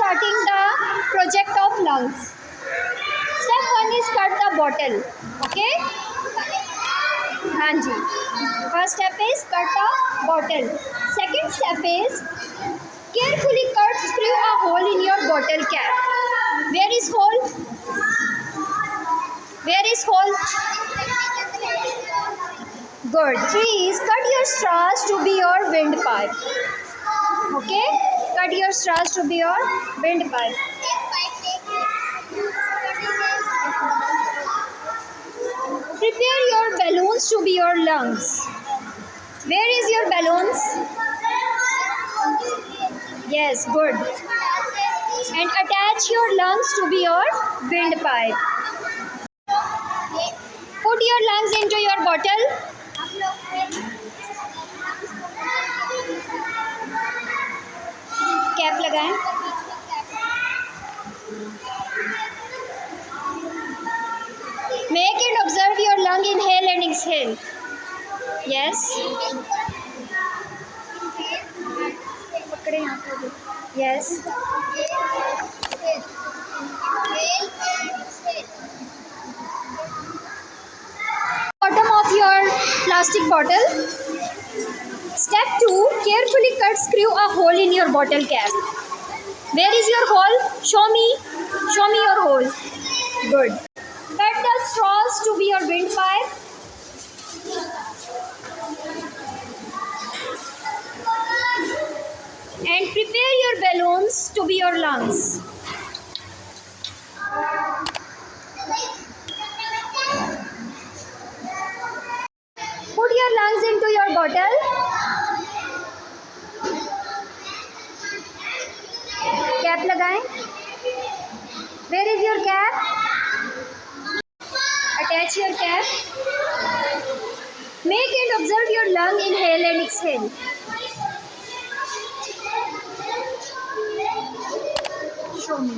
starting the project of lungs. Step 1 is cut the bottle. Okay? हाँ जी. First step is cut the bottle. Second step is carefully cut screw a hole in your bottle cap. Where is hole? Where is hole? Good. 3 is cut your straws to be your windpipe. Okay? Cut your straws to be your windpipe. Prepare your balloons to be your lungs. Where is your balloons? Yes, good. And attach your lungs to be your windpipe. Put your lungs into your bottle. Cap लगाएं. Make and observe your lung inhale and exhale. Yes. पकड़े यहाँ पे. Yes. Bottom of your plastic bottle. Step 2, carefully cut screw a hole in your bottle cap. Where is your hole? Show me your hole. Good. Cut the straws to be your windpipe. And prepare your balloons to be your lungs. Put your lungs into your bottle. Cap लगाएं. Where is your cap? Attach your cap. Make and observe your lung inhale and exhale. Show me.